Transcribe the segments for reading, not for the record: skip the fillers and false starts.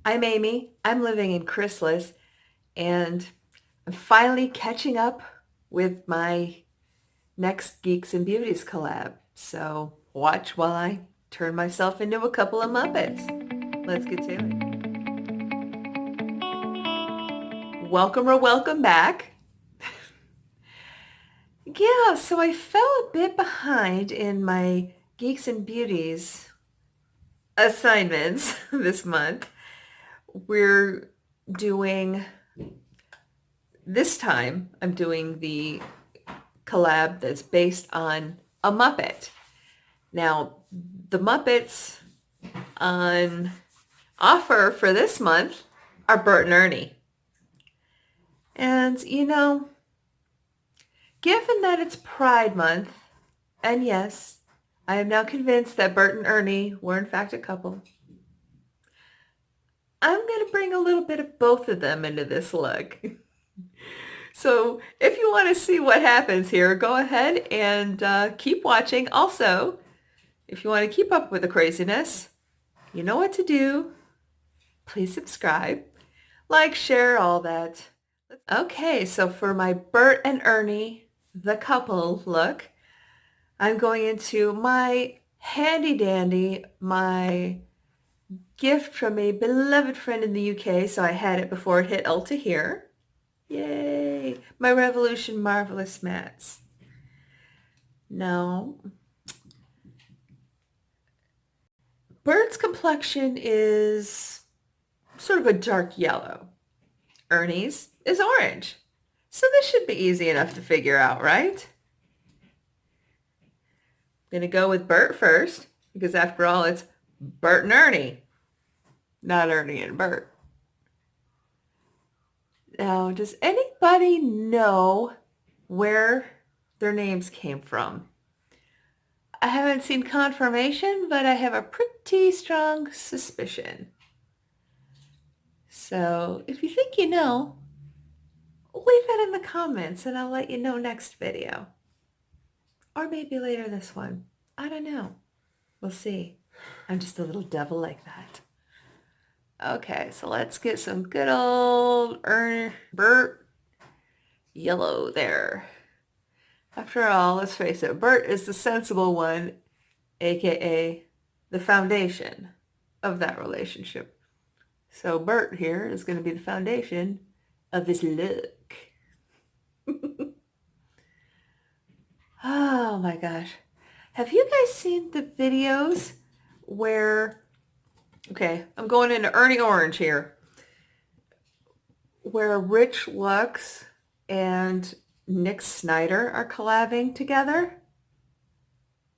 I'm Amy. I'm living in Chrysalis, and I'm finally catching up with my next Geeks and Beauties collab. So watch while I turn myself into a couple of Muppets. Let's get to it. Welcome or welcome back. Yeah, so I fell a bit behind in my Geeks and Beauties assignments this month. We're doing, this time I'm doing the collab that's based on a Muppet. Now, the Muppets on offer for this month are Bert and Ernie. And, given that it's Pride Month, and yes, I am now convinced that Bert and Ernie were in fact a couple, I'm going to bring a little bit of both of them into this look. So if you want to see what happens here, go ahead and keep watching. Also, if you want to keep up with the craziness, you know what to do. Please subscribe, like, share, all that. Okay, so for my Bert and Ernie, the couple look, I'm going into my handy dandy, my gift from a beloved friend in the UK, so I had it before it hit Ulta here. Yay! My Revolution Marvelous Mats. Now, Bert's complexion is sort of a dark yellow. Ernie's is orange. So this should be easy enough to figure out, right? I'm going to go with Bert first, because after all, it's Bert and Ernie, not Ernie and Bert. Now, does anybody know where their names came from? I haven't seen confirmation, but I have a pretty strong suspicion. So if you think you know, leave it in the comments and I'll let you know next video. Or maybe later this one. I don't know. We'll see. I'm just a little devil like that. Okay, so let's get some good old Bert yellow there. After all, let's face it, Bert is the sensible one, aka the foundation of that relationship. So Bert here is going to be the foundation of this look. Oh my gosh. Have you guys seen the videos where, okay, I'm going into Ernie Orange here, where Rich Lux and Nick Snyder are collabing together,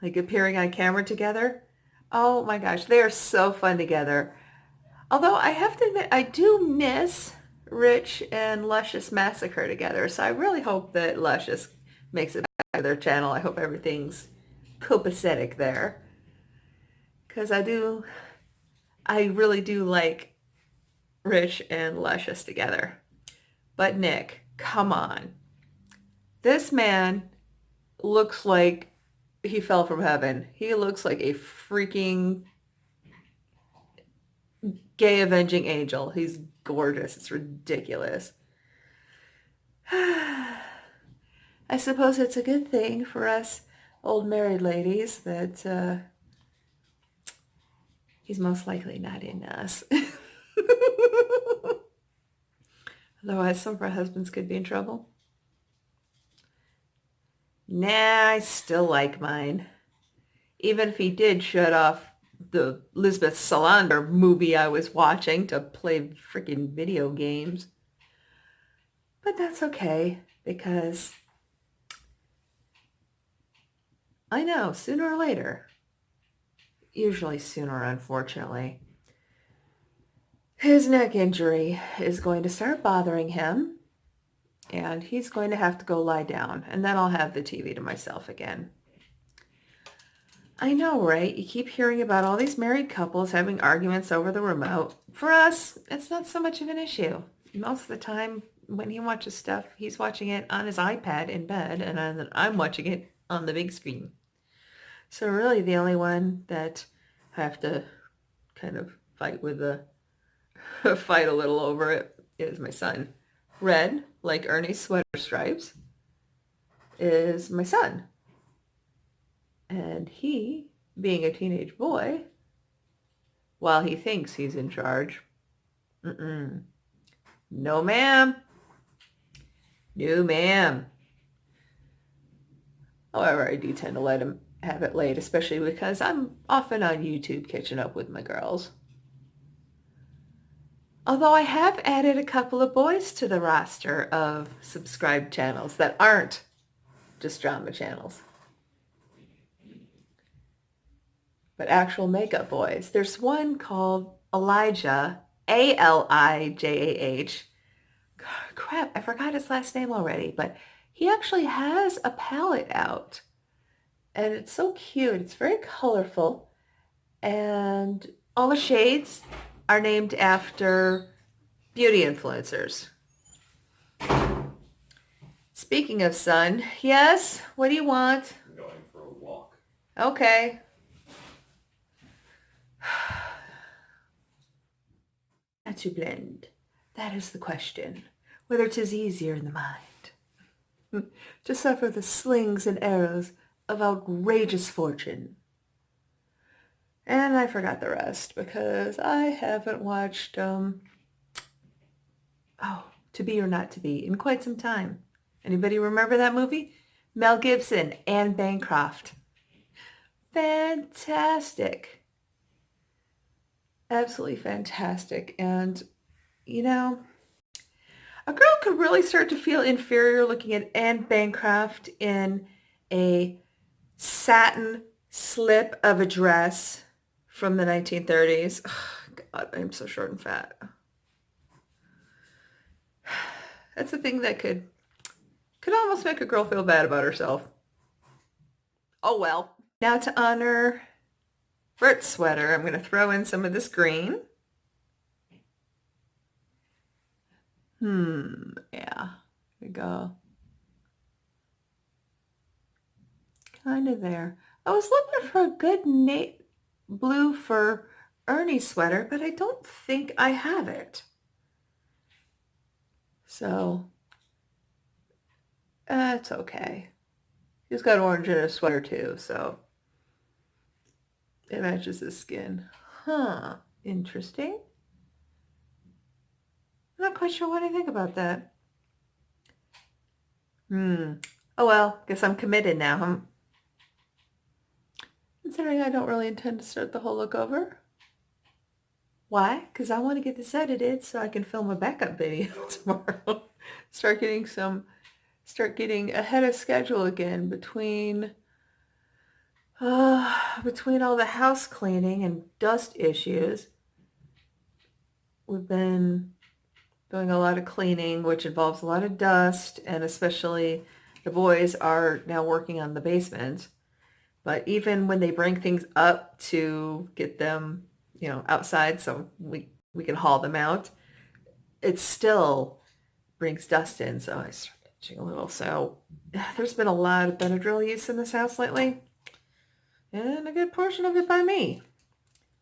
like appearing on camera together? Oh my gosh, they are so fun together. Although I have to admit, I do miss Rich and Luscious Massacre together, so I really hope that Luscious makes it back to their channel. I hope everything's copacetic there, because I really do like Rich and Luscious together. But Nick, come on. This man looks like he fell from heaven. He looks like a freaking gay avenging angel. He's gorgeous. It's ridiculous. I suppose it's a good thing for us old married ladies that he's most likely not in us. Otherwise, some of our husbands could be in trouble. Nah, I still like mine. Even if he did shut off the Lisbeth Salander movie I was watching to play freaking video games. But that's okay, because I know sooner or later, usually sooner unfortunately, his neck injury is going to start bothering him and he's going to have to go lie down, and then I'll have the TV to myself again. I know, right? You keep hearing about all these married couples having arguments over the remote. For us, it's not so much of an issue. Most of the time when he watches stuff, he's watching it on his iPad in bed, and I'm watching it on the big screen. So really the only one that I have to kind of fight with the fight a little over it is my son. Red, like Ernie's sweater stripes, is my son. And he, being a teenage boy, while he thinks he's in charge, no ma'am, no ma'am. However, I do tend to let him have it late, especially because I'm often on YouTube catching up with my girls. Although I have added a couple of boys to the roster of subscribed channels that aren't just drama channels, but actual makeup boys. There's one called Elijah, Alijah. Crap, I forgot his last name already, but he actually has a palette out. And it's so cute. It's very colorful. And all the shades are named after beauty influencers. Speaking of sun, yes, what do you want? I'm going for a walk. Okay. How to blend? That is the question. Whether 'tis easier in the mind to suffer the slings and arrows of outrageous fortune. And I forgot the rest because I haven't watched To Be or Not to Be in quite some time. Anybody remember that movie? Mel Gibson, Anne Bancroft. Fantastic. Absolutely fantastic. And, you know, a girl could really start to feel inferior looking at Anne Bancroft in a satin slip of a dress from the 1930s. Oh, God, I'm so short and fat. That's a thing that could almost make a girl feel bad about herself. Oh well. Now to honor Bert's sweater, I'm going to throw in some of this green. Yeah. Here we go. Kind of there. I was looking for a good blue for Ernie's sweater, but I don't think I have it. So, it's okay. He's got orange in his sweater too, so it matches his skin. Huh. Interesting. I'm not quite sure what I think about that. Oh well, guess I'm committed now. Considering I don't really intend to start the whole look over. Why? Because I want to get this edited so I can film a backup video tomorrow. Start getting ahead of schedule again between all the house cleaning and dust issues. We've been doing a lot of cleaning, which involves a lot of dust, and especially the boys are now working on the basement. But even when they bring things up to get them, outside so we can haul them out, it still brings dust in. So I start itching a little. So there's been a lot of Benadryl use in this house lately, and a good portion of it by me.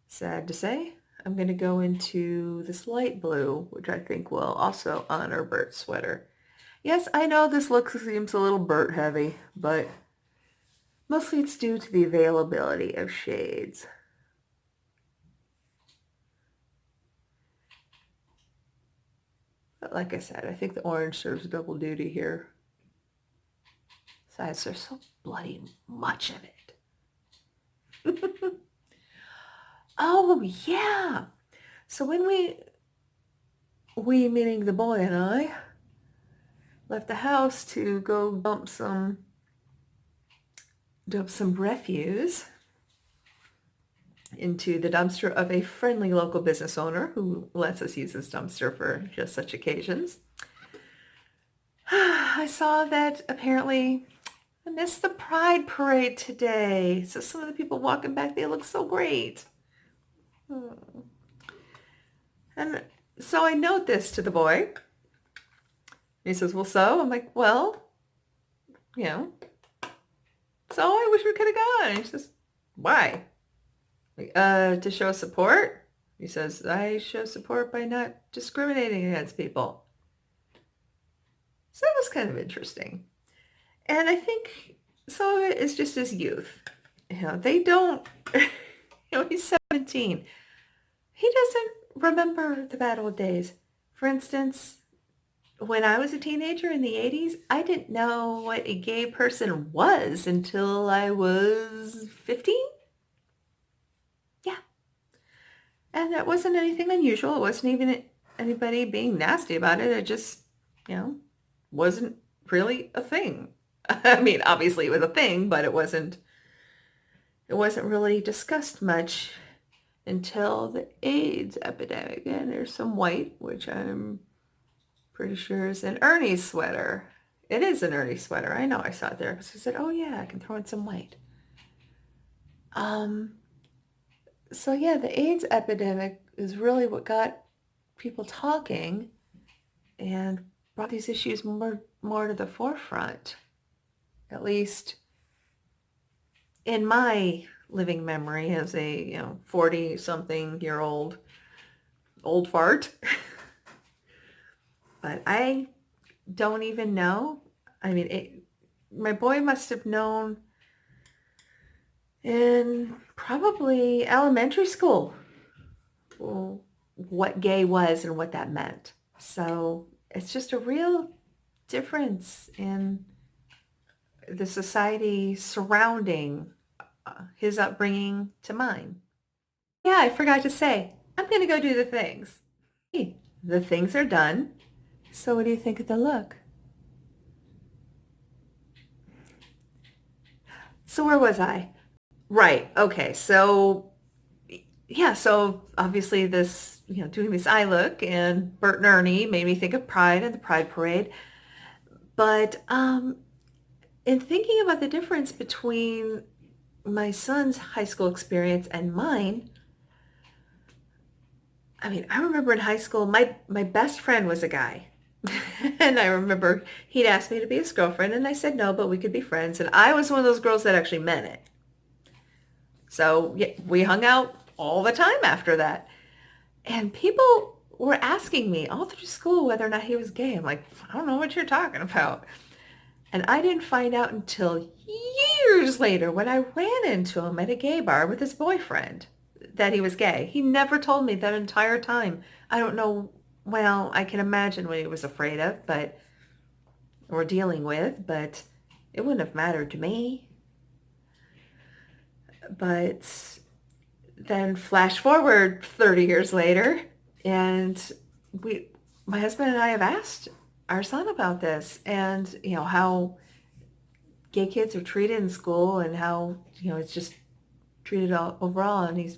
Sad to say. I'm going to go into this light blue, which I think will also honor Bert's sweater. Yes, I know this look seems a little Bert heavy, but mostly it's due to the availability of shades. But like I said, I think the orange serves double duty here. Besides, there's so bloody much of it. Oh, yeah. So when we meaning the boy and I, left the house to go dump some refuse into the dumpster of a friendly local business owner who lets us use this dumpster for just such occasions. I saw that apparently I missed the Pride Parade today. So some of the people walking back, they look so great. And so I note this to the boy. He says, well, so? I'm like, well, so I wish we could have gone. And he says, why? Like, to show support? He says, I show support by not discriminating against people. So that was kind of interesting. And I think some of it is just his youth. They don't, he's 17. He doesn't remember the bad old days. For instance, when I was a teenager in the 80s, I didn't know what a gay person was until I was 15. Yeah. And that wasn't anything unusual. It wasn't even anybody being nasty about it. It just, wasn't really a thing. I mean, obviously it was a thing, but it wasn't really discussed much until the AIDS epidemic. And there's some white, which I'm pretty sure is an Ernie sweater. It is an Ernie sweater. I know, I saw it there because I said, oh yeah, I can throw in some white. So yeah, the AIDS epidemic is really what got people talking and brought these issues more to the forefront, at least in my living memory as a 40-something-year-old old fart. But I don't even know. I mean, my boy must have known in probably elementary school what gay was and what that meant. So it's just a real difference in the society surrounding his upbringing to mine. Yeah, I forgot to say, I'm going to go do the things. Hey, the things are done. So what do you think of the look? So where was I? Right. Okay. So yeah, so obviously this, doing this eye look and Bert and Ernie made me think of Pride and the Pride Parade. But in thinking about the difference between my son's high school experience and mine, I mean, I remember in high school, my best friend was a guy. And I remember he'd asked me to be his girlfriend, and I said no, but we could be friends. And I was one of those girls that actually meant it. So yeah, we hung out all the time after that. And people were asking me all through school whether or not he was gay. I'm like, I don't know what you're talking about. And I didn't find out until years later when I ran into him at a gay bar with his boyfriend that he was gay. He never told me that entire time. I don't know. Well, I can imagine what he was afraid of, or dealing with, but it wouldn't have mattered to me. But then flash forward 30 years later, and my husband and I have asked our son about this, and how gay kids are treated in school, and how it's just treated overall, and he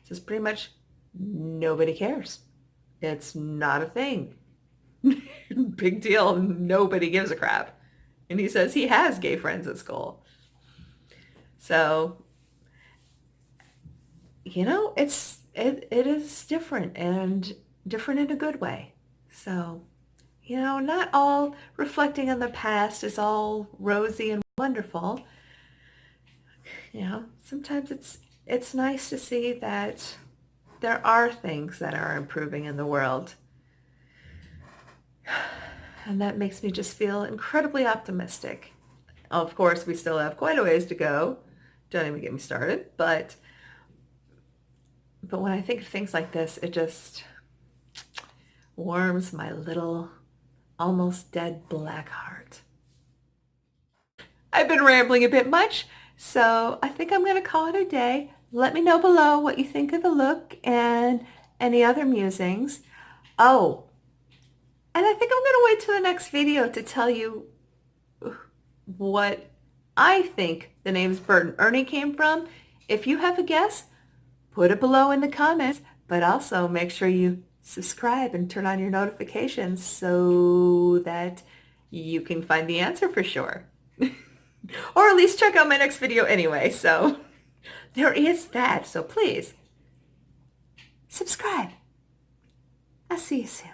says pretty much nobody cares. It's not a thing. Big deal. Nobody gives a crap. And he says he has gay friends at school. So, it is different, and different in a good way. So, not all reflecting on the past is all rosy and wonderful. Sometimes it's nice to see that there are things that are improving in the world. And that makes me just feel incredibly optimistic. Of course, we still have quite a ways to go. Don't even get me started. But when I think of things like this, it just warms my little, almost dead black heart. I've been rambling a bit much, so I think I'm going to call it a day. Let me know below what you think of the look and any other musings. Oh, and I think I'm going to wait till the next video to tell you what I think the names Bert and Ernie came from. If you have a guess, put it below in the comments, but also make sure you subscribe and turn on your notifications so that you can find the answer for sure. Or at least check out my next video anyway, so there is that. So please, subscribe. I'll see you soon.